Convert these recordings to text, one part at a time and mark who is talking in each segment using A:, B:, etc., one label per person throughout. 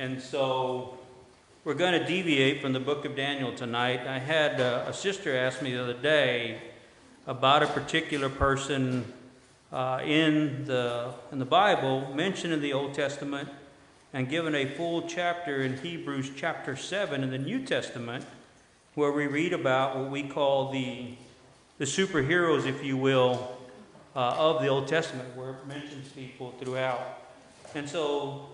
A: And so we're going to deviate from the book of Daniel tonight. I had a sister ask me the other day about a particular person in the Bible mentioned in the Old Testament and given a full chapter in Hebrews chapter 7 in the New Testament, where we read about what we call the superheroes, if you will, of the Old Testament, where it mentions people throughout. And so,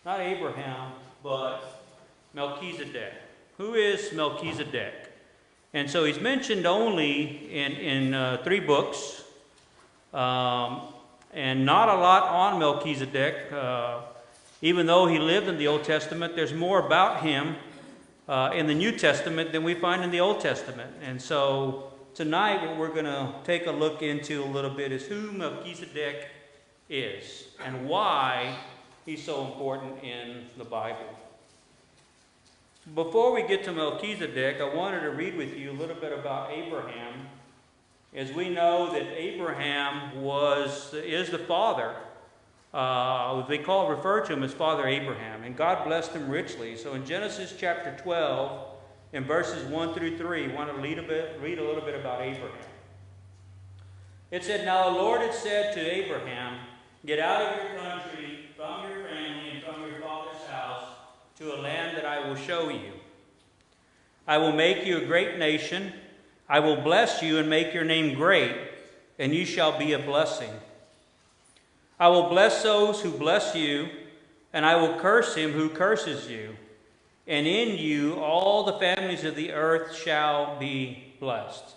A: not Abraham, but Melchizedek. Who is Melchizedek? And so he's mentioned only in 3 books, and not a lot on Melchizedek. Even though he lived in the Old Testament, there's more about him in the New Testament than we find in the Old Testament. And so tonight what we're going to take a look into a little bit is who Melchizedek is and why he's so important in the Bible. Before we get to Melchizedek, I wanted to read with you a little bit about Abraham, as we know that Abraham is the father. They refer to him as Father Abraham, and God blessed him richly. So in Genesis chapter 12, in verses 1 through 3, I want to read a little bit about Abraham. It said, "Now the Lord had said to Abraham, get out of your country, from your family, and from your father's house, to a land that I will show you. I will make you a great nation. I will bless you and make your name great, and you shall be a blessing. I will bless those who bless you, and I will curse him who curses you. And in you all the families of the earth shall be blessed."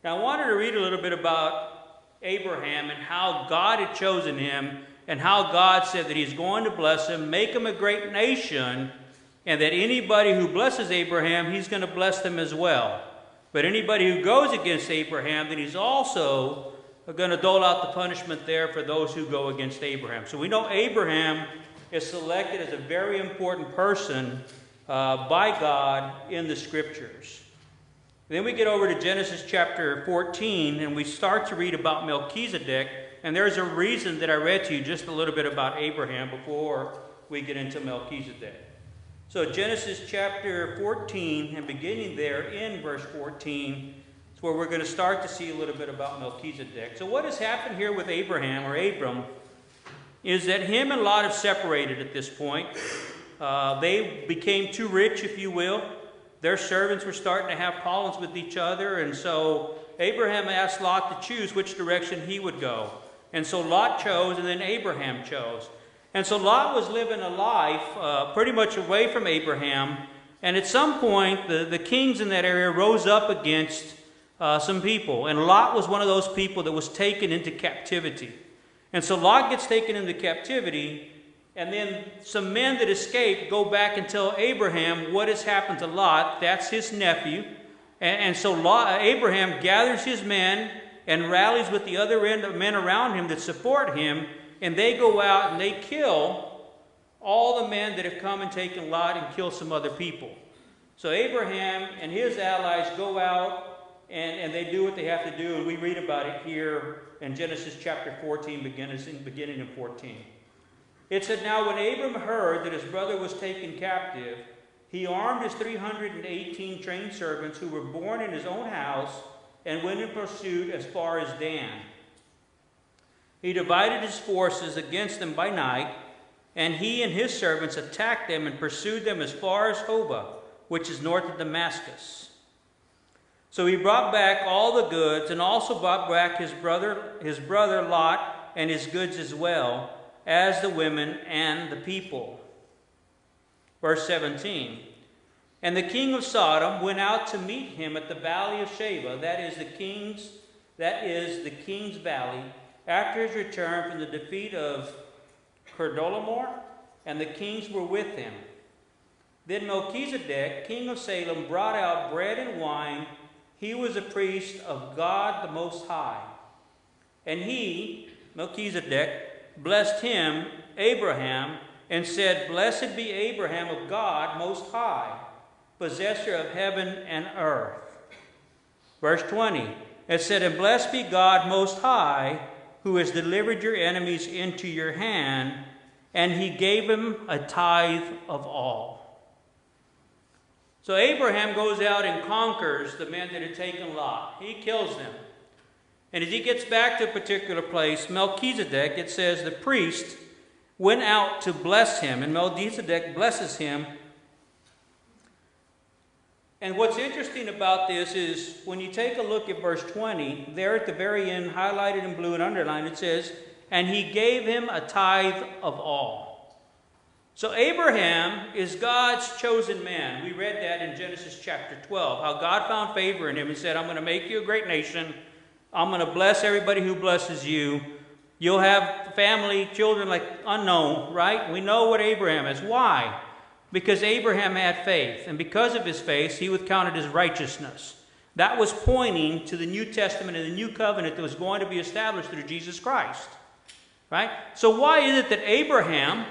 A: Now I wanted to read a little bit about Abraham and how God had chosen him, and how God said that he's going to bless him, make him a great nation, and that anybody who blesses Abraham, he's going to bless them as well. But anybody who goes against Abraham, then he's also going to dole out the punishment there for those who go against Abraham. So we know Abraham is selected as a very important person by God in the Scriptures. Then we get over to Genesis chapter 14, and we start to read about Melchizedek. And there's a reason that I read to you just a little bit about Abraham before we get into Melchizedek. So Genesis chapter 14, and beginning there in verse 14, is where we're going to start to see a little bit about Melchizedek. So what has happened here with Abraham, or Abram, is that him and Lot have separated at this point. They became too rich, if you will. Their servants were starting to have problems with each other, and so Abraham asked Lot to choose which direction he would go. And so Lot chose, and then Abraham chose. And so Lot was living a life pretty much away from Abraham. And at some point, the kings in that area rose up against some people. And Lot was one of those people that was taken into captivity. And so Lot gets taken into captivity. And then some men that escaped go back and tell Abraham what has happened to Lot. That's his nephew. And so Abraham gathers his men and rallies with the other men around him that support him, and they go out and they kill all the men that have come and taken Lot and kill some other people. So Abraham and his allies go out and they do what they have to do, and we read about it here in Genesis chapter 14, beginning in 14. It said, "Now when Abram heard that his brother was taken captive, he armed his 318 trained servants who were born in his own house, and went in pursuit as far as Dan. He divided his forces against them by night, and he and his servants attacked them and pursued them as far as Hobah, which is north of Damascus. So he brought back all the goods, and also brought back his brother Lot and his goods as well, as the women and the people." Verse 17. "And the king of Sodom went out to meet him at the valley of Sheba," that is the king's valley, "after his return from the defeat of Kedorlaomer, and the kings were with him. Then Melchizedek, king of Salem, brought out bread and wine. He was a priest of God the Most High. And he, Melchizedek, blessed him, Abraham, and said, Blessed be Abraham of God Most High, possessor of heaven and earth." Verse 20, it said, "And blessed be God Most High, who has delivered your enemies into your hand, and he gave him a tithe of all. So Abraham goes out and conquers the men that had taken Lot. He kills them. And as he gets back to a particular place, Melchizedek, it says the priest went out to bless him, and Melchizedek blesses him. And what's interesting about this is when you take a look at verse 20, there at the very end, highlighted in blue and underlined, it says, and he gave him a tithe of all. So Abraham is God's chosen man. We read that in Genesis chapter 12, how God found favor in him and said, I'm going to make you a great nation. I'm going to bless everybody who blesses you. You'll have family, children like unknown, right? We know what Abraham is. Why? Because Abraham had faith. And because of his faith, he was counted as righteousness. That was pointing to the New Testament and the new covenant that was going to be established through Jesus Christ. Right? So why is it that Abraham,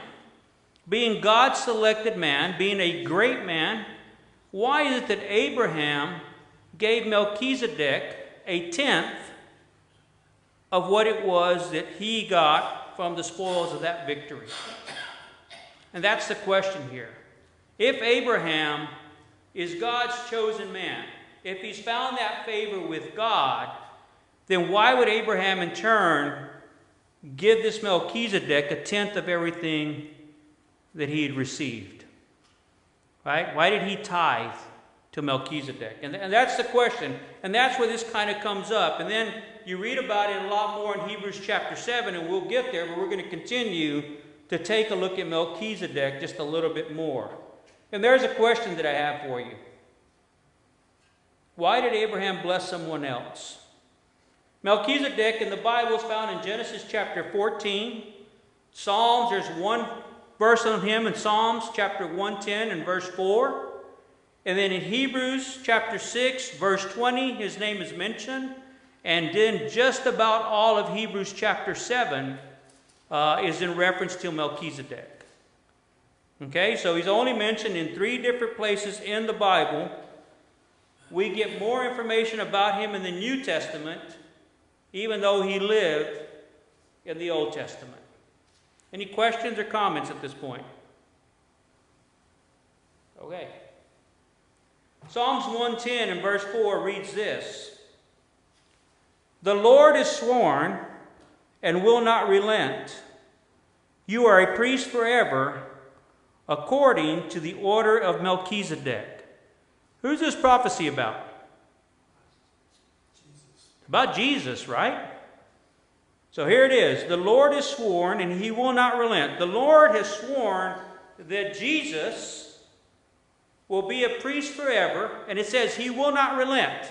A: being God's selected man, being a great man, why is it that Abraham gave Melchizedek a tenth of what it was that he got from the spoils of that victory? And that's the question here. If Abraham is God's chosen man, if he's found that favor with God, then why would Abraham in turn give this Melchizedek a tenth of everything that he had received? Right? Why did he tithe to Melchizedek? And that's the question. And that's where this kind of comes up. And then you read about it a lot more in Hebrews chapter 7, and we'll get there, but we're going to continue to take a look at Melchizedek just a little bit more. And there's a question that I have for you. Why did Abraham bless someone else? Melchizedek in the Bible is found in Genesis chapter 14. Psalms, there's one verse on him in Psalms chapter 110 and verse 4. And then in Hebrews chapter 6, verse 20, his name is mentioned. And then just about all of Hebrews chapter 7 is in reference to Melchizedek. Okay, so he's only mentioned in 3 different places in the Bible. We get more information about him in the New Testament, even though he lived in the Old Testament. Any questions or comments at this point? Okay. Psalms 110 and verse 4 reads this: The Lord is sworn and will not relent. You are a priest forever, according to the order of Melchizedek. Who's this prophecy about? Jesus. About Jesus, right? So here it is. The Lord is sworn and he will not relent. The Lord has sworn that Jesus will be a priest forever, and it says he will not relent.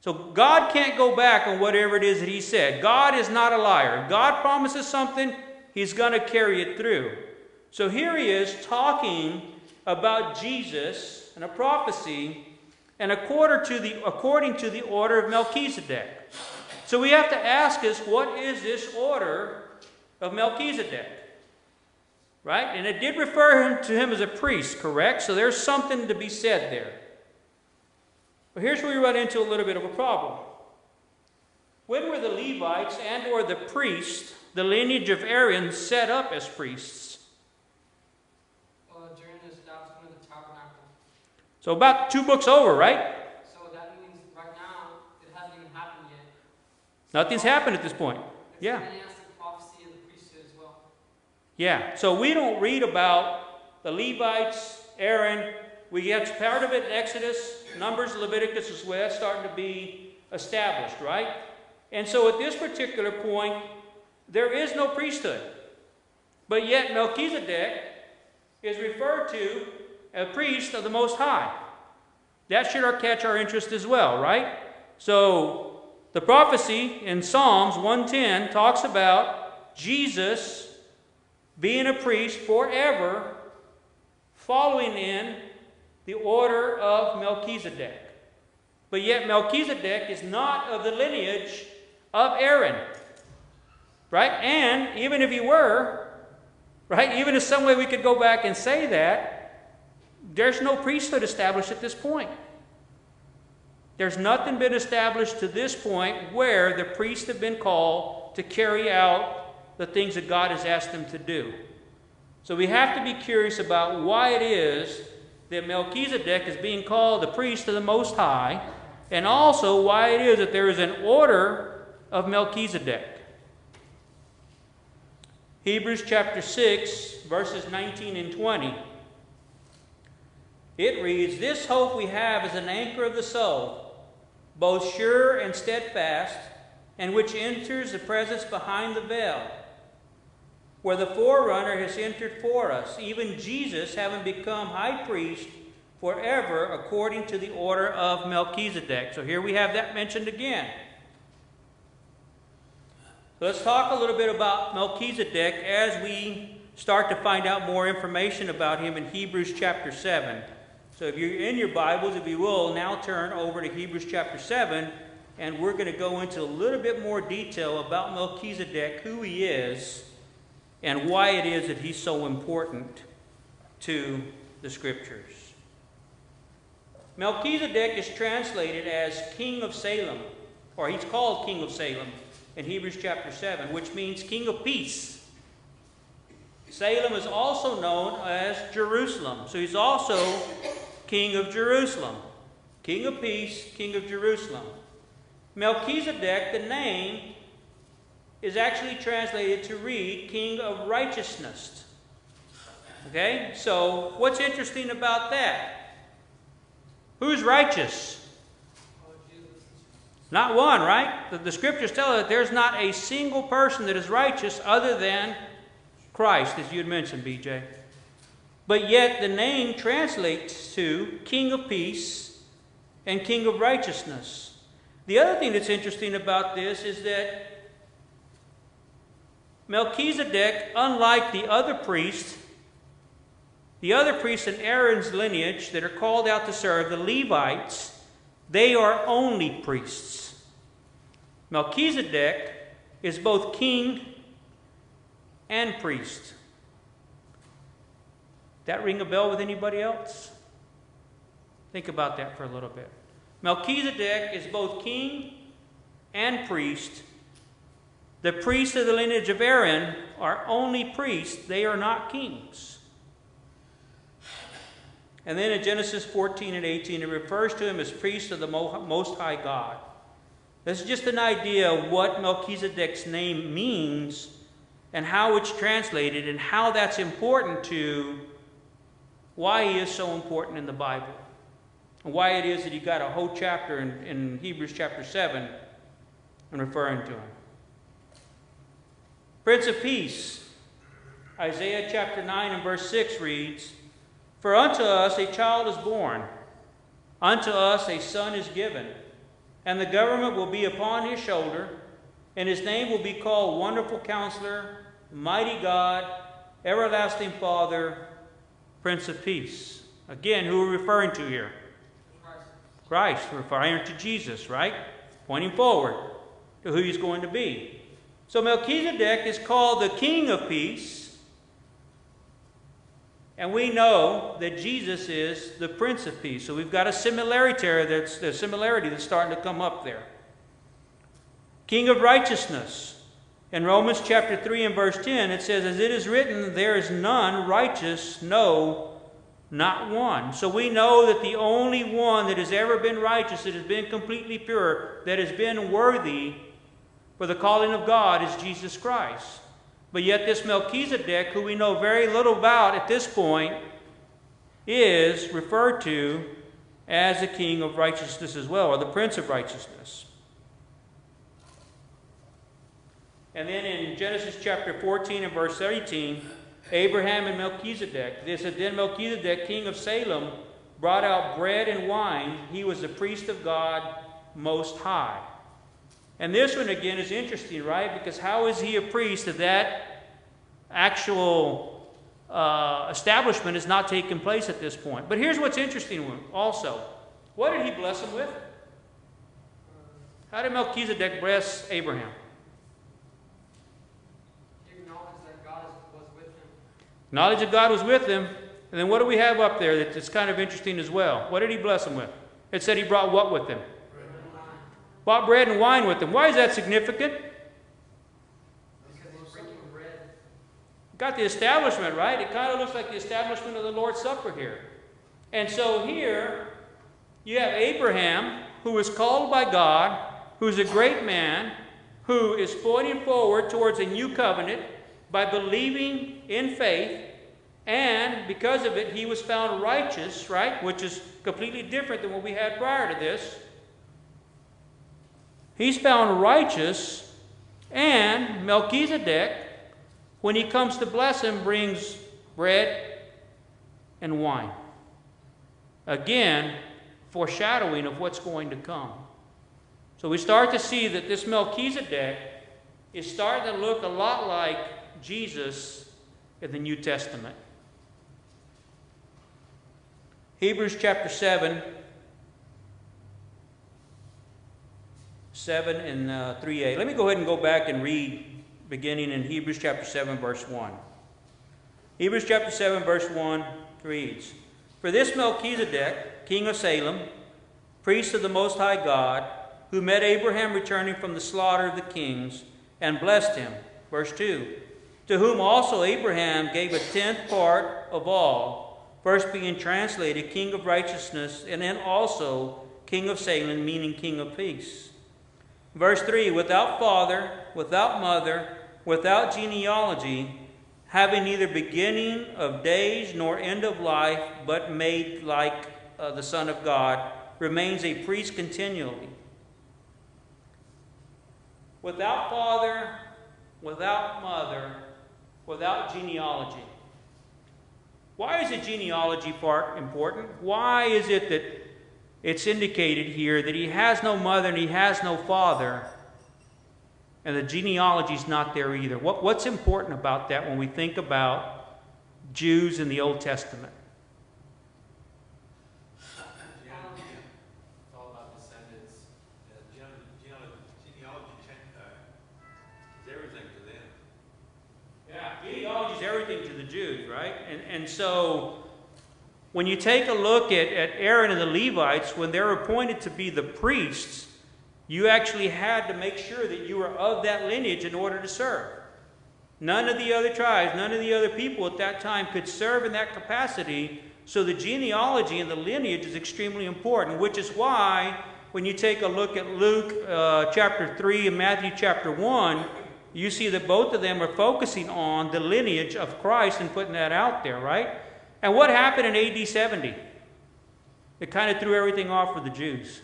A: So God can't go back on whatever it is that he said. God is not a liar. If God promises something, he's going to carry it through. So here he is talking about Jesus and a prophecy, and according to the order of Melchizedek. So we have to ask us, what is this order of Melchizedek? Right? And it did refer to him as a priest, correct? So there's something to be said there. But here's where we run into a little bit of a problem. When were the Levites and or the priests, the lineage of Aaron, set up as priests?
B: During the establishment of the tabernacle.
A: So about 2 books over, right?
B: So that means right now it hasn't even happened yet.
A: Nothing's happened at this point. Yeah.
B: And he has the prophecy of the priesthood as well.
A: Yeah. So we don't read about the Levites, Aaron. We get part of it in Exodus, Numbers, Leviticus is where that's starting to be established, right? And so at this particular point, there is no priesthood. But yet Melchizedek is referred to as a priest of the Most High. That should catch our interest as well, right? So the prophecy in Psalms 110 talks about Jesus being a priest forever, following in the order of Melchizedek. But yet Melchizedek is not of the lineage of Aaron. Right? And even if he were, right, even if some way we could go back and say that, there's no priesthood established at this point. There's nothing been established to this point where the priests have been called to carry out the things that God has asked them to do. So we have to be curious about why it is that Melchizedek is being called the priest of the Most High, and also why it is that there is an order of Melchizedek. Hebrews chapter 6, verses 19 and 20. It reads, "This hope we have is an anchor of the soul, both sure and steadfast, and which enters the presence behind the veil, where the forerunner has entered for us, even Jesus having become high priest forever according to the order of Melchizedek." So here we have that mentioned again. Let's talk a little bit about Melchizedek as we start to find out more information about him in Hebrews chapter 7. So if you're in your Bibles, if you will, now turn over to Hebrews chapter 7, and we're going to go into a little bit more detail about Melchizedek, who he is, and why it is that he's so important to the Scriptures. Melchizedek is translated as King of Salem, or he's called King of Salem in Hebrews chapter 7, which means King of Peace. Salem is also known as Jerusalem, so he's also King of Jerusalem. King of Peace, King of Jerusalem. Melchizedek, the name, is actually translated to read King of Righteousness. Okay, so what's interesting about that? Who's righteous? Not one, right? The Scriptures tell us that there's not a single person that is righteous other than Christ, as you had mentioned, BJ. But yet the name translates to King of Peace and King of Righteousness. The other thing that's interesting about this is that Melchizedek, unlike the other priests in Aaron's lineage that are called out to serve, the Levites, they are only priests. Melchizedek is both king and priest. That ring a bell with anybody else? Think about that for a little bit. Melchizedek is both king and priest. The priests of the lineage of Aaron are only priests. They are not kings. And then in Genesis 14 and 18, it refers to him as priest of the Most High God. This is just an idea of what Melchizedek's name means and how it's translated and how that's important to why he is so important in the Bible. And why it is that he got a whole chapter in Hebrews chapter 7 and referring to him. Prince of Peace, Isaiah chapter 9 and verse 6 reads, "For unto us a child is born, unto us a son is given, and the government will be upon his shoulder, and his name will be called Wonderful Counselor, Mighty God, Everlasting Father, Prince of Peace." Again, who are we referring to here? Christ, referring to Jesus, right? Pointing forward to who he's going to be. So Melchizedek is called the King of Peace, and we know that Jesus is the Prince of Peace. So we've got a similarity that's starting to come up there. King of Righteousness. In Romans chapter 3 and verse 10, it says, "As it is written, there is none righteous, no, not one." So we know that the only one that has ever been righteous, that has been completely pure, that has been worthy for the calling of God is Jesus Christ. But yet this Melchizedek, who we know very little about at this point, is referred to as the King of Righteousness as well, or the Prince of Righteousness. And then in Genesis chapter 14 and verse 18, Abraham and Melchizedek. This said, "Then Melchizedek, king of Salem, brought out bread and wine. He was the priest of God Most High." And this one again is interesting, right? Because how is he a priest if that actual establishment is not taking place at this point? But here's what's interesting also. What did he bless him with? How did Melchizedek bless Abraham?
B: He acknowledged that God was with him.
A: Knowledge of God was with him. And then what do we have up there that's kind of interesting as well? What did he bless him with? It said he brought what with him? Bought bread and wine with him. Why is that significant?
B: Because he's breaking bread.
A: Got the establishment, right? It kind of looks like the establishment of the Lord's Supper here. And so here, you have Abraham, who is called by God, who's a great man, who is pointing forward towards a new covenant by believing in faith, and because of it, he was found righteous, right? Which is completely different than what we had prior to this. He's found righteous, and Melchizedek, when he comes to bless him, brings bread and wine. Again, foreshadowing of what's going to come. So we start to see that this Melchizedek is starting to look a lot like Jesus in the New Testament. Hebrews chapter 7, 7 and 3a. Let me go ahead and go back and read beginning in Hebrews chapter 7, verse 1. Hebrews chapter 7, verse 1 reads, For this Melchizedek, king of Salem, priest of the Most High God, who met Abraham returning from the slaughter of the kings, and blessed him. Verse 2, to whom also Abraham gave a tenth part of all, first being translated King of Righteousness, and then also King of Salem, meaning King of Peace. Verse 3, without father, without mother, without genealogy, having neither beginning of days nor end of life, but made like the Son of God, remains a priest continually. Without father, without mother, without genealogy. Why is the genealogy part important? Why is it that it's indicated here that he has no mother and he has no father, and the genealogy is not there either? What's important about that when we think about Jews in the Old Testament?
C: It's all about descendants. Genealogy is everything to them.
A: Yeah, genealogy is everything to the Jews, right? And so when you take a look at Aaron and the Levites, when they're appointed to be the priests, you actually had to make sure that you were of that lineage in order to serve. None of the other tribes, none of the other people at that time could serve in that capacity. So the genealogy and the lineage is extremely important, which is why when you take a look at Luke chapter 3 and Matthew chapter 1, you see that both of them are focusing on the lineage of Christ and putting that out there, right? And what happened in AD 70? It kind of threw everything off for the Jews.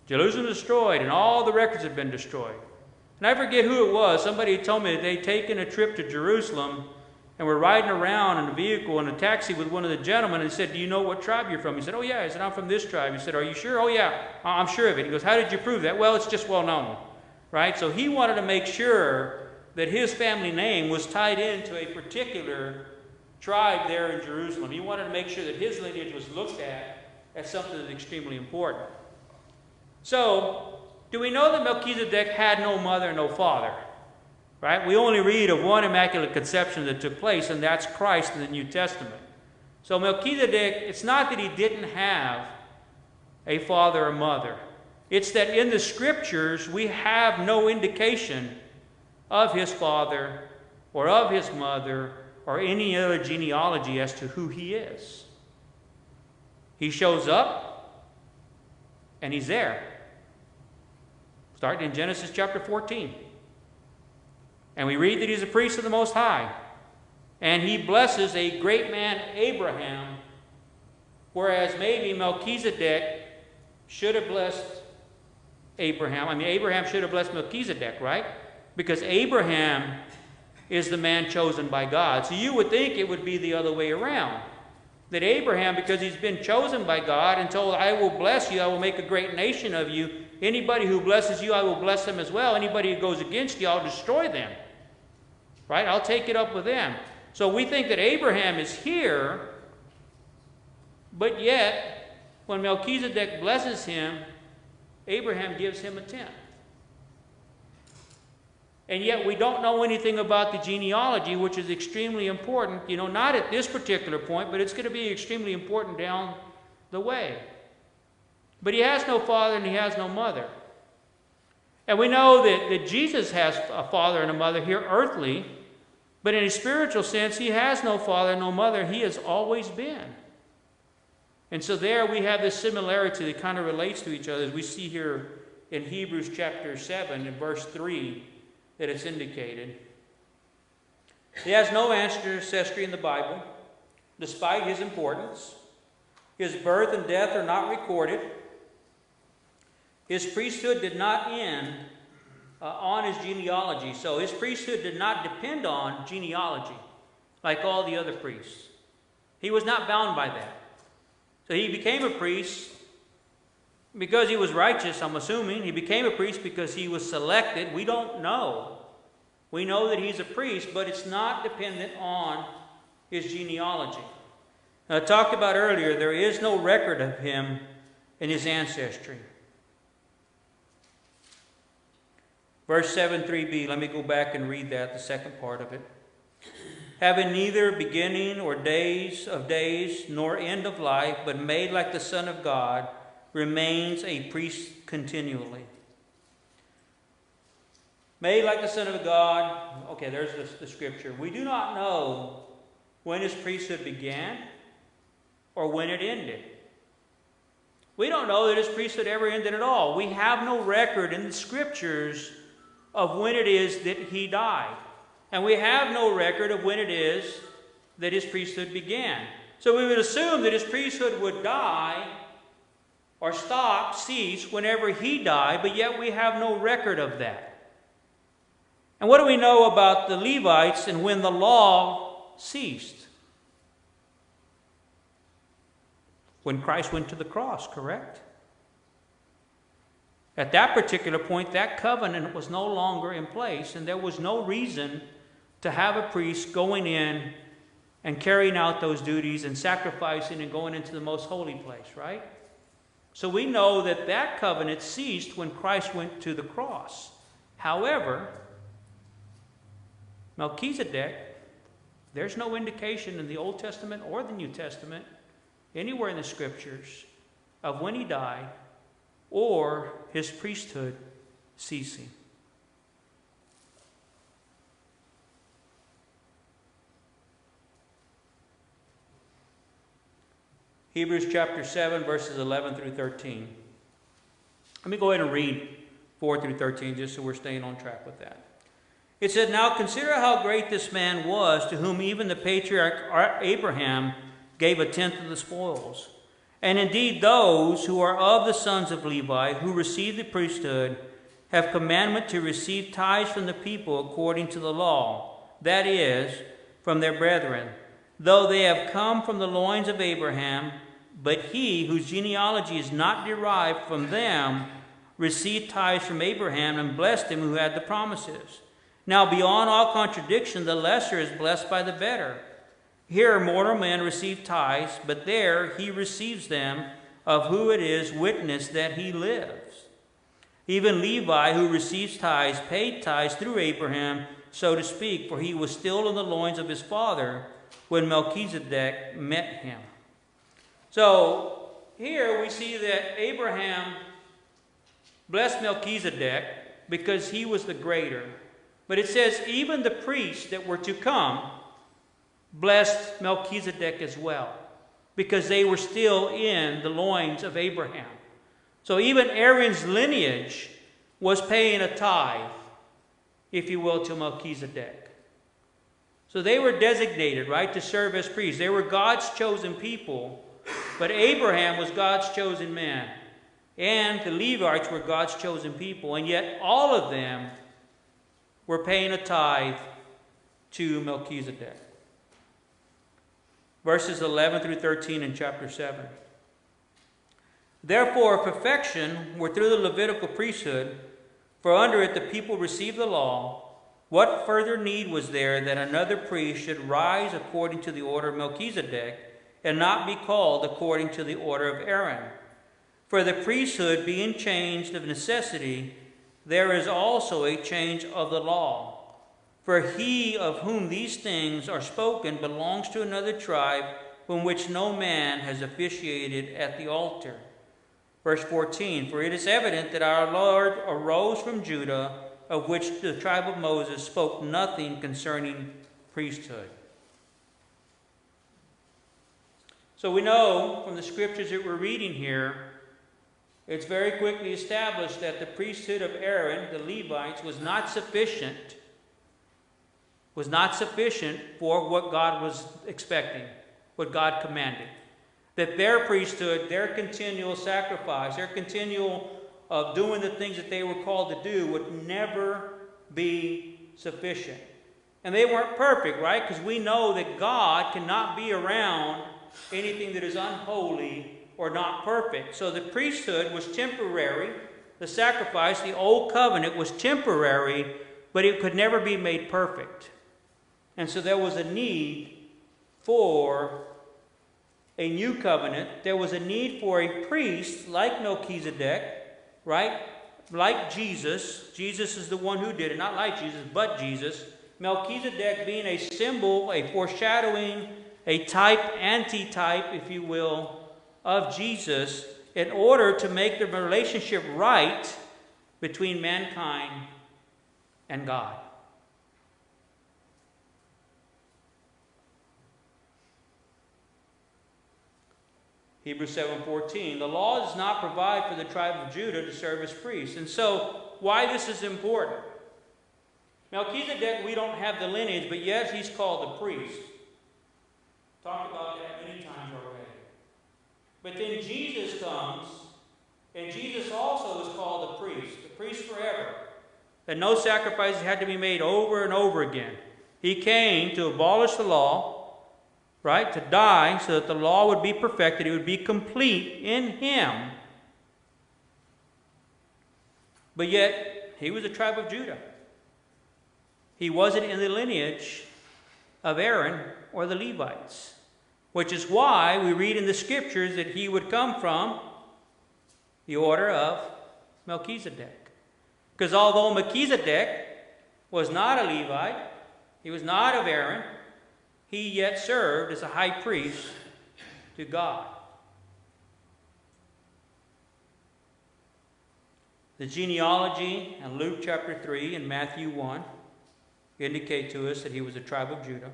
A: Jerusalem destroyed, and all the records had been destroyed. And I forget who it was. Somebody told me that they'd taken a trip to Jerusalem and were riding around in a vehicle in a taxi with one of the gentlemen, and he said, do you know what tribe you're from? He said, oh yeah. He said, I'm from this tribe. He said, are you sure? Oh yeah, I'm sure of it. He goes, how did you prove that? Well, it's just well known, right? So he wanted to make sure that his family name was tied into a particular tribe there in Jerusalem. He wanted to make sure that his lineage was looked at as something that's extremely important. So, do we know that Melchizedek had no mother and no father? Right? We only read of one immaculate conception that took place, and that's Christ in the New Testament. So Melchizedek, it's not that he didn't have a father or mother. It's that in the Scriptures we have no indication of his father or of his mother or any other genealogy as to who he is. He shows up, and he's there. Starting in Genesis chapter 14. And we read that he's a priest of the Most High. And he blesses a great man, Abraham, whereas maybe Melchizedek should have blessed Abraham. I mean, Abraham should have blessed Melchizedek, right? Because Abraham is the man chosen by God. So you would think it would be the other way around. That Abraham, because he's been chosen by God and told, I will bless you, I will make a great nation of you. Anybody who blesses you, I will bless them as well. Anybody who goes against you, I'll destroy them. Right? I'll take it up with them. So we think that Abraham is here, but yet, when Melchizedek blesses him, Abraham gives him a tenth. And yet we don't know anything about the genealogy, which is extremely important. You know, not at this particular point, but it's going to be extremely important down the way. But he has no father and he has no mother. And we know that Jesus has a father and a mother here earthly, But in a spiritual sense, he has no father, no mother. He has always been. And so there we have this similarity that kind of relates to each other, as we see here in Hebrews chapter 7 and verse 3 that it's indicated. He has no ancestry in the Bible, despite his importance. His birth and death are not recorded. His priesthood did not end on his genealogy. So his priesthood did not depend on genealogy like all the other priests. He was not bound by that. So he became a priest because he was righteous, I'm assuming. He became a priest because he was selected. We don't know. We know that he's a priest, but it's not dependent on his genealogy. Now, I talked about earlier, there is no record of him in his ancestry. Verse 7:3b, let me go back and read that, the second part of it. Having neither beginning or days of days, nor end of life, but made like the Son of God, remains a priest continually. Made like the Son of God. Okay, there's the scripture. We do not know when his priesthood began or when it ended. We don't know that his priesthood ever ended at all. We have no record in the scriptures of when it is that he died. And we have no record of when it is that his priesthood began. So we would assume that his priesthood would die or stop, cease, whenever he died, but yet we have no record of that. And what do we know about the Levites and when the law ceased? When Christ went to the cross, correct? At that particular point, that covenant was no longer in place, and there was no reason to have a priest going in and carrying out those duties and sacrificing and going into the most holy place, right? So we know that that covenant ceased when Christ went to the cross. However, Melchizedek, there's no indication in the Old Testament or the New Testament, anywhere in the Scriptures, of when he died or his priesthood ceasing. Hebrews chapter 7, verses 11 through 13. Let me go ahead and read 4 through 13, just so we're staying on track with that. It said, "Now consider how great this man was, to whom even the patriarch Abraham gave a tenth of the spoils. And indeed those who are of the sons of Levi, who receive the priesthood, have commandment to receive tithes from the people according to the law, that is, from their brethren, though they have come from the loins of Abraham, but he whose genealogy is not derived from them received tithes from Abraham and blessed him who had the promises. Now beyond all contradiction, the lesser is blessed by the better. Here mortal men receive tithes, but there he receives them, of who it is witness that he lives. Even Levi, who receives tithes, paid tithes through Abraham, so to speak, for he was still in the loins of his father when Melchizedek met him." So here we see that Abraham blessed Melchizedek because he was the greater. But it says even the priests that were to come blessed Melchizedek as well, because they were still in the loins of Abraham. So even Aaron's lineage was paying a tithe, if you will, to Melchizedek. So they were designated, right, to serve as priests. They were God's chosen people, but Abraham was God's chosen man, and the Levites were God's chosen people, and yet all of them were paying a tithe to Melchizedek. Verses 11 through 13 in chapter 7. "Therefore, if perfection were through the Levitical priesthood, for under it the people received the law, what further need was there that another priest should rise according to the order of Melchizedek, and not be called according to the order of Aaron? For the priesthood being changed of necessity, there is also a change of the law. For he of whom these things are spoken belongs to another tribe, from which no man has officiated at the altar." Verse 14, "For it is evident that our Lord arose from Judah, of which the tribe of Moses spoke nothing concerning priesthood. So we know from the scriptures that we're reading here, it's very quickly established that the priesthood of Aaron, the Levites, was not sufficient for what God was expecting, what God commanded. That their priesthood, their continual sacrifice, their continual of doing the things that they were called to do would never be sufficient. And they weren't perfect, right? Because we know that God cannot be around anything that is unholy or not perfect. So the priesthood was temporary. The sacrifice, the old covenant, was temporary, but it could never be made perfect. And so there was a need for a new covenant. There was a need for a priest like Melchizedek, right? Like Jesus. Jesus is the one who did it. Not like Jesus, but Jesus. Melchizedek being a symbol, a foreshadowing, a type, antitype, if you will, of Jesus, in order to make the relationship right between mankind and God. Hebrews 7:14, the law does not provide for the tribe of Judah to serve as priests. And so, why this is important? Melchizedek, we don't have the lineage, but yet he's called a priest. Talked about that many times already. But then Jesus comes, and Jesus also is called a priest forever. That no sacrifices had to be made over and over again. He came to abolish the law, right, to die so that the law would be perfected, it would be complete in him. But yet, he was a tribe of Judah. He wasn't in the lineage of Aaron or the Levites, which is why we read in the scriptures that he would come from the order of Melchizedek. Because although Melchizedek was not a Levite, he was not of Aaron, he yet served as a high priest to God. The genealogy in Luke chapter 3 and Matthew 1 indicate to us that he was a tribe of Judah.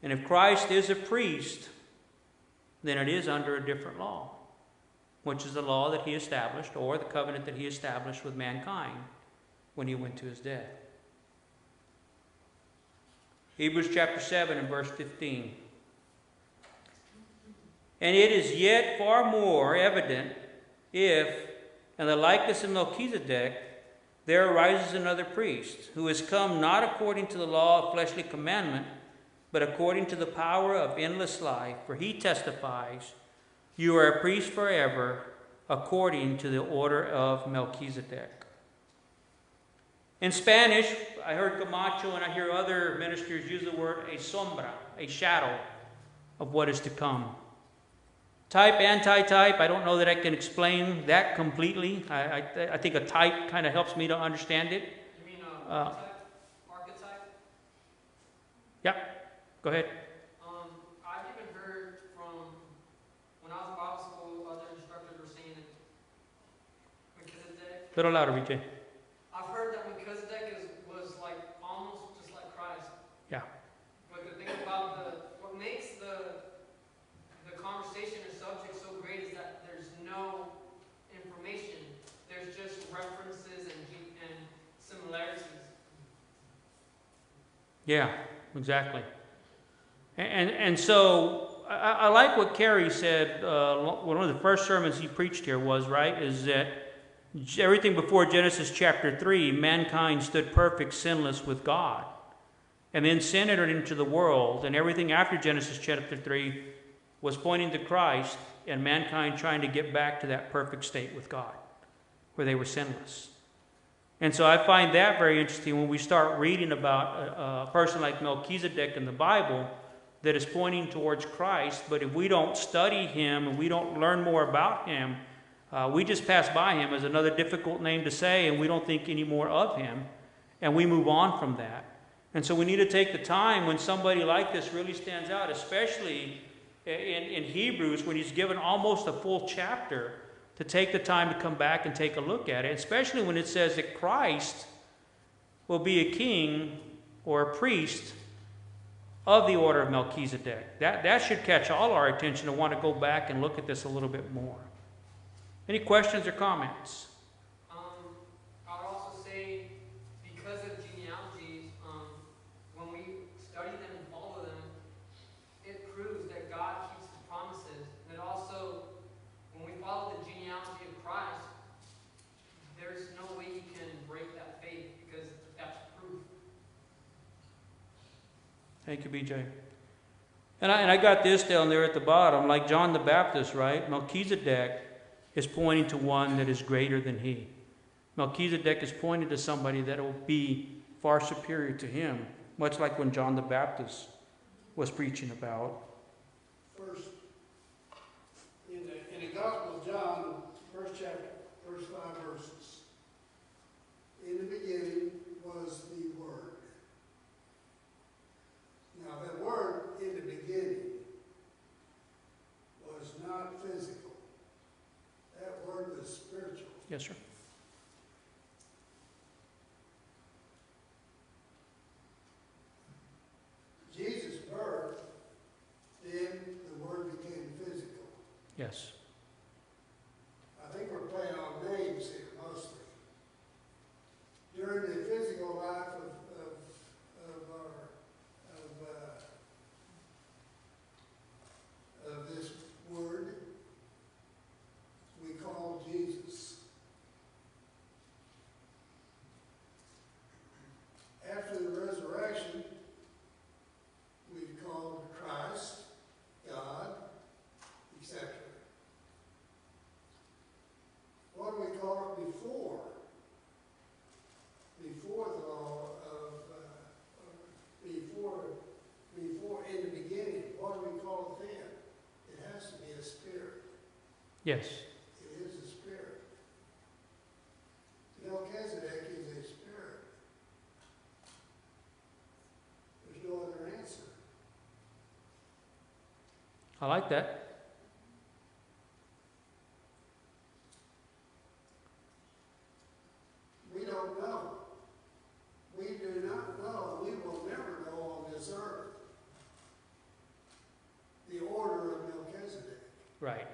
A: And if Christ is a priest, then it is under a different law, which is the law that he established, or the covenant that he established with mankind when he went to his death. Hebrews chapter 7 and verse 15. And it is yet far more evident if, in the likeness of Melchizedek, there arises another priest, who is come not according to the law of fleshly commandment, but according to the power of endless life. For he testifies, you are a priest forever, according to the order of Melchizedek. In Spanish, I heard Camacho and I hear other ministers use the word a sombra, a shadow of what is to come. Type, anti-type, I don't know that I can explain that completely. I think a type kind of helps me to understand it.
B: You mean archetype?
A: Yeah, go ahead.
B: I've even heard from, when I was in Bible school, other instructors were saying that Melchizedek.
A: A little louder, BJ.
B: I've heard that Melchizedek was like almost just like Christ.
A: Yeah.
B: But the thing about what makes the conversation or subject so great is that there's no information. There's just references and similarities.
A: Yeah, exactly. And so I like what Kerry said. One of the first sermons he preached here was, right, is that everything before Genesis chapter 3, mankind stood perfect, sinless with God. And then sin entered into the world, and everything after Genesis chapter 3 was pointing to Christ and mankind trying to get back to that perfect state with God, where they were sinless. And so I find that very interesting when we start reading about a person like Melchizedek in the Bible that is pointing towards Christ, but if we don't study him and we don't learn more about him, we just pass by him as another difficult name to say, and we don't think any more of him, and we move on from that. And so we need to take the time when somebody like this really stands out, especially in Hebrews, when he's given almost a full chapter, to take the time to come back and take a look at it, especially when it says that Christ will be a king or a priest of the order of Melchizedek. That should catch all our attention to want to go back and look at this a little bit more. Any questions or comments?
B: I would also say, because of genealogies, when we study them and follow them, it proves that God keeps His promises. And it also, when we follow the genealogy of Christ, there's no way you can break that faith, because that's proof.
A: Thank you, BJ. And I got this down there at the bottom, like John the Baptist, right? Melchizedek is pointing to one that is greater than he. Melchizedek is pointing to somebody that will be far superior to him, much like when John the Baptist was preaching about.
D: First, in the Gospel of John, first chapter, first 5 verses. In the beginning was the Word. Now, that word in the beginning was not physical. That word was spiritual.
A: Yes, sir.
D: Jesus' birth, then the word became physical.
A: Yes.
D: I think we're playing on names here mostly. During the physical life of this word, we call Jesus. After the resurrection, we've called Christ, God, etc. What do we call it before? Before the law before in the beginning, what do we call it then? It has to be a spirit.
A: Yes.
D: It is a spirit. Melchizedek is a spirit. There's no other answer.
A: I like that.
D: We don't know. We do not know. We will never know on this earth the order of Melchizedek.
A: Right.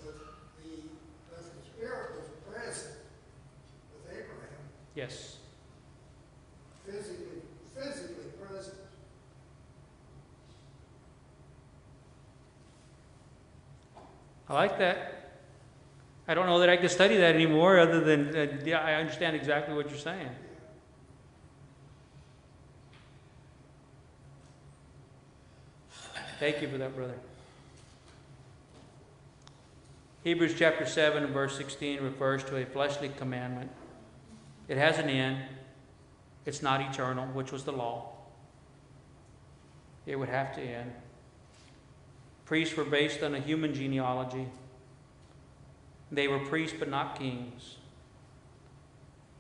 D: But the spirit was present with Abraham,
A: Yes.
D: physically present.
A: I like that. I don't know that I can study that anymore other than, yeah, I understand exactly what you're saying. Thank you for that, brother. Hebrews chapter 7 and verse 16 refers to a fleshly commandment. It has an end. It's not eternal, which was the law. It would have to end. Priests were based on a human genealogy. They were priests but not kings.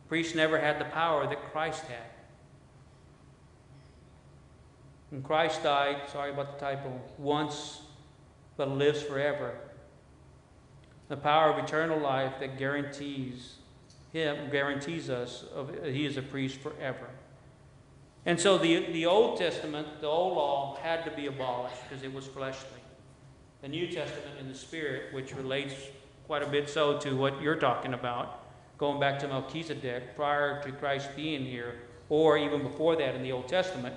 A: Priests never had the power that Christ had. And Christ died, sorry about the typo, once, but lives forever. The power of eternal life that guarantees us, he is a priest forever. And so the Old Testament, the old law, had to be abolished because it was fleshly. The New Testament in the Spirit, which relates quite a bit so to what you're talking about, going back to Melchizedek prior to Christ being here, or even before that in the Old Testament,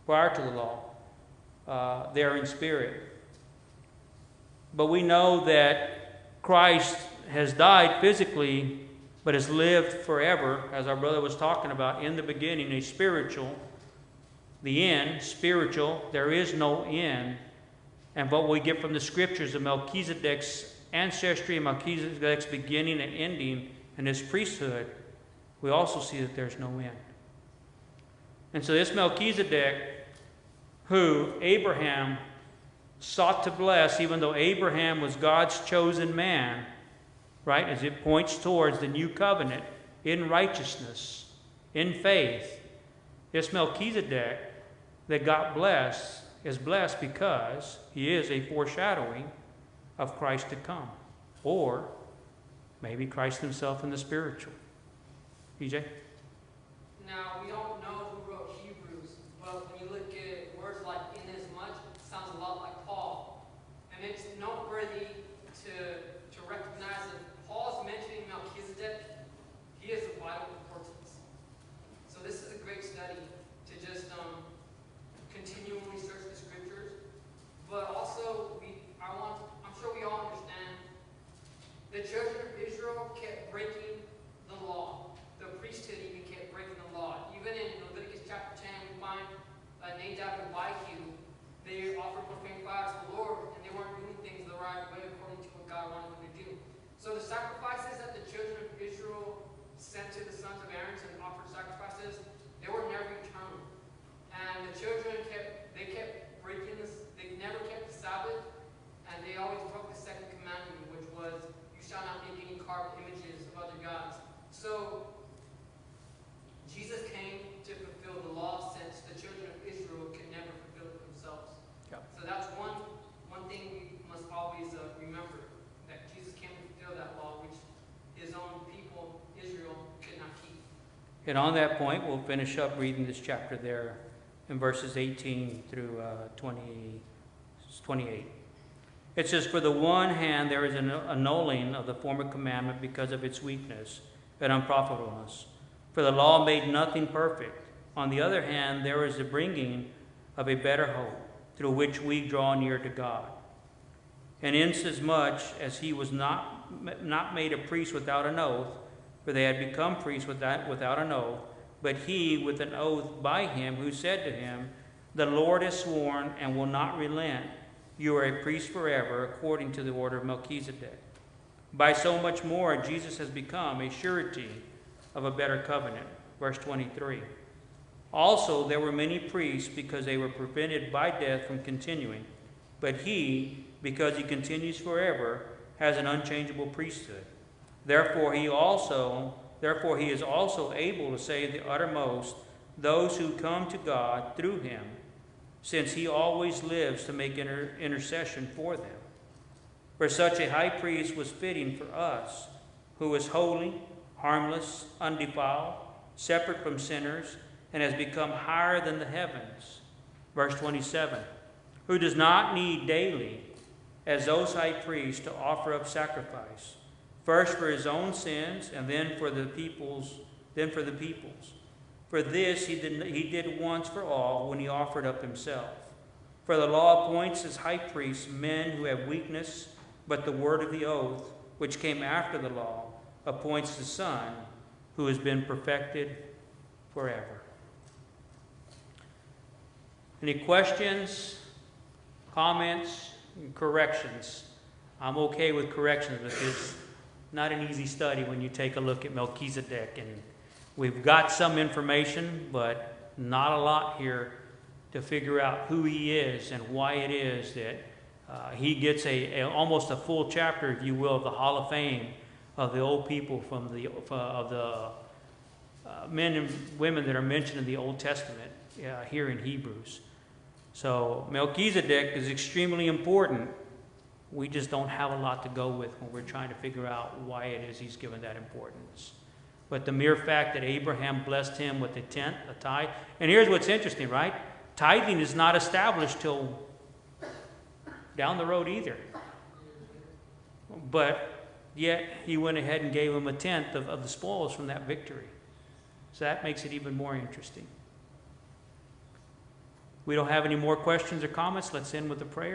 A: prior to the law, they're in spirit. But we know that Christ has died physically, but has lived forever, as our brother was talking about, in the beginning, a spiritual, the end, spiritual, there is no end. And what we get from the scriptures of Melchizedek's ancestry, Melchizedek's beginning and ending, and his priesthood, we also see that there's no end. And so this Melchizedek, who Abraham sought to bless, even though Abraham was God's chosen man, right, as it points towards the new covenant, in righteousness, in faith, this Melchizedek that got blessed is blessed because he is a foreshadowing of Christ to come. Or, Maybe Christ himself in the spiritual. EJ?
B: Now, we don't know who wrote Hebrews, but when you look at words like inasmuch, it sounds a lot like Paul. And it's noteworthy to recognize that Paul's mentioning Melchizedek, he is of vital importance. So this is a great study to just continually search the scriptures. But also, I'm sure we all understand the children of Israel kept breaking the law. The priesthood even kept breaking the law. Even in Leviticus chapter 10, we find Nadab and Abihu. They offered profane fire to the Lord, and they weren't doing things the right way according to what God wanted them to do. So the sacrifices that the children of Israel sent to the sons of Aaron to offer sacrifices, they were never eternal. And the children kept breaking this. They never kept the Sabbath, and they always broke the second commandment, which was, "You shall not make any carved images of other gods." So Jesus came to fulfill the law, since the children of Israel could never fulfill it themselves.
A: Yep.
B: So that's one thing we must always remember, that Jesus came to fulfill that law, which his own people, Israel, could not keep.
A: And on that point, we'll finish up reading this chapter there in verses 18 through 28. It says, "For the one hand there is an annulling of the former commandment because of its weakness and unprofitableness. For the law made nothing perfect. On the other hand, there is the bringing of a better hope, through which we draw near to God. And inasmuch as he was not made a priest without an oath, for they had become priests without an oath, but he with an oath by him who said to him, 'The Lord has sworn and will not relent. You are a priest forever, according to the order of Melchizedek.' By so much more, Jesus has become a surety of a better covenant." Verse 23. "Also there were many priests, because they were prevented by death from continuing. But he, because he continues forever, has an unchangeable priesthood. Therefore he is also able to save the uttermost those who come to God through him, since he always lives to make intercession for them. For such a high priest was fitting for us, who is holy, harmless, undefiled, separate from sinners, and has become higher than the heavens." Verse 27. "Who does not need daily, as those high priests, to offer up sacrifice, first for his own sins, and then for the people's. For this he did once for all, when he offered up himself. For the law appoints as high priests men who have weakness, but the word of the oath, which came after the law, appoints the Son, who has been perfected forever." Any questions, comments, corrections? I'm okay with corrections, but it's not an easy study when you take a look at Melchizedek. And we've got some information, but not a lot here to figure out who he is and why it is that he gets almost a full chapter, if you will, of the Hall of Fame of the old people of the men and women that are mentioned in the Old Testament here in Hebrews. So Melchizedek is extremely important. We just don't have a lot to go with when we're trying to figure out why it is he's given that importance. But the mere fact that Abraham blessed him with a tenth, a tithe, and here's what's interesting, right? Tithing is not established till down the road either. But yet he went ahead and gave him a tenth of the spoils from that victory. So that makes it even more interesting. We don't have any more questions or comments. Let's end with a prayer.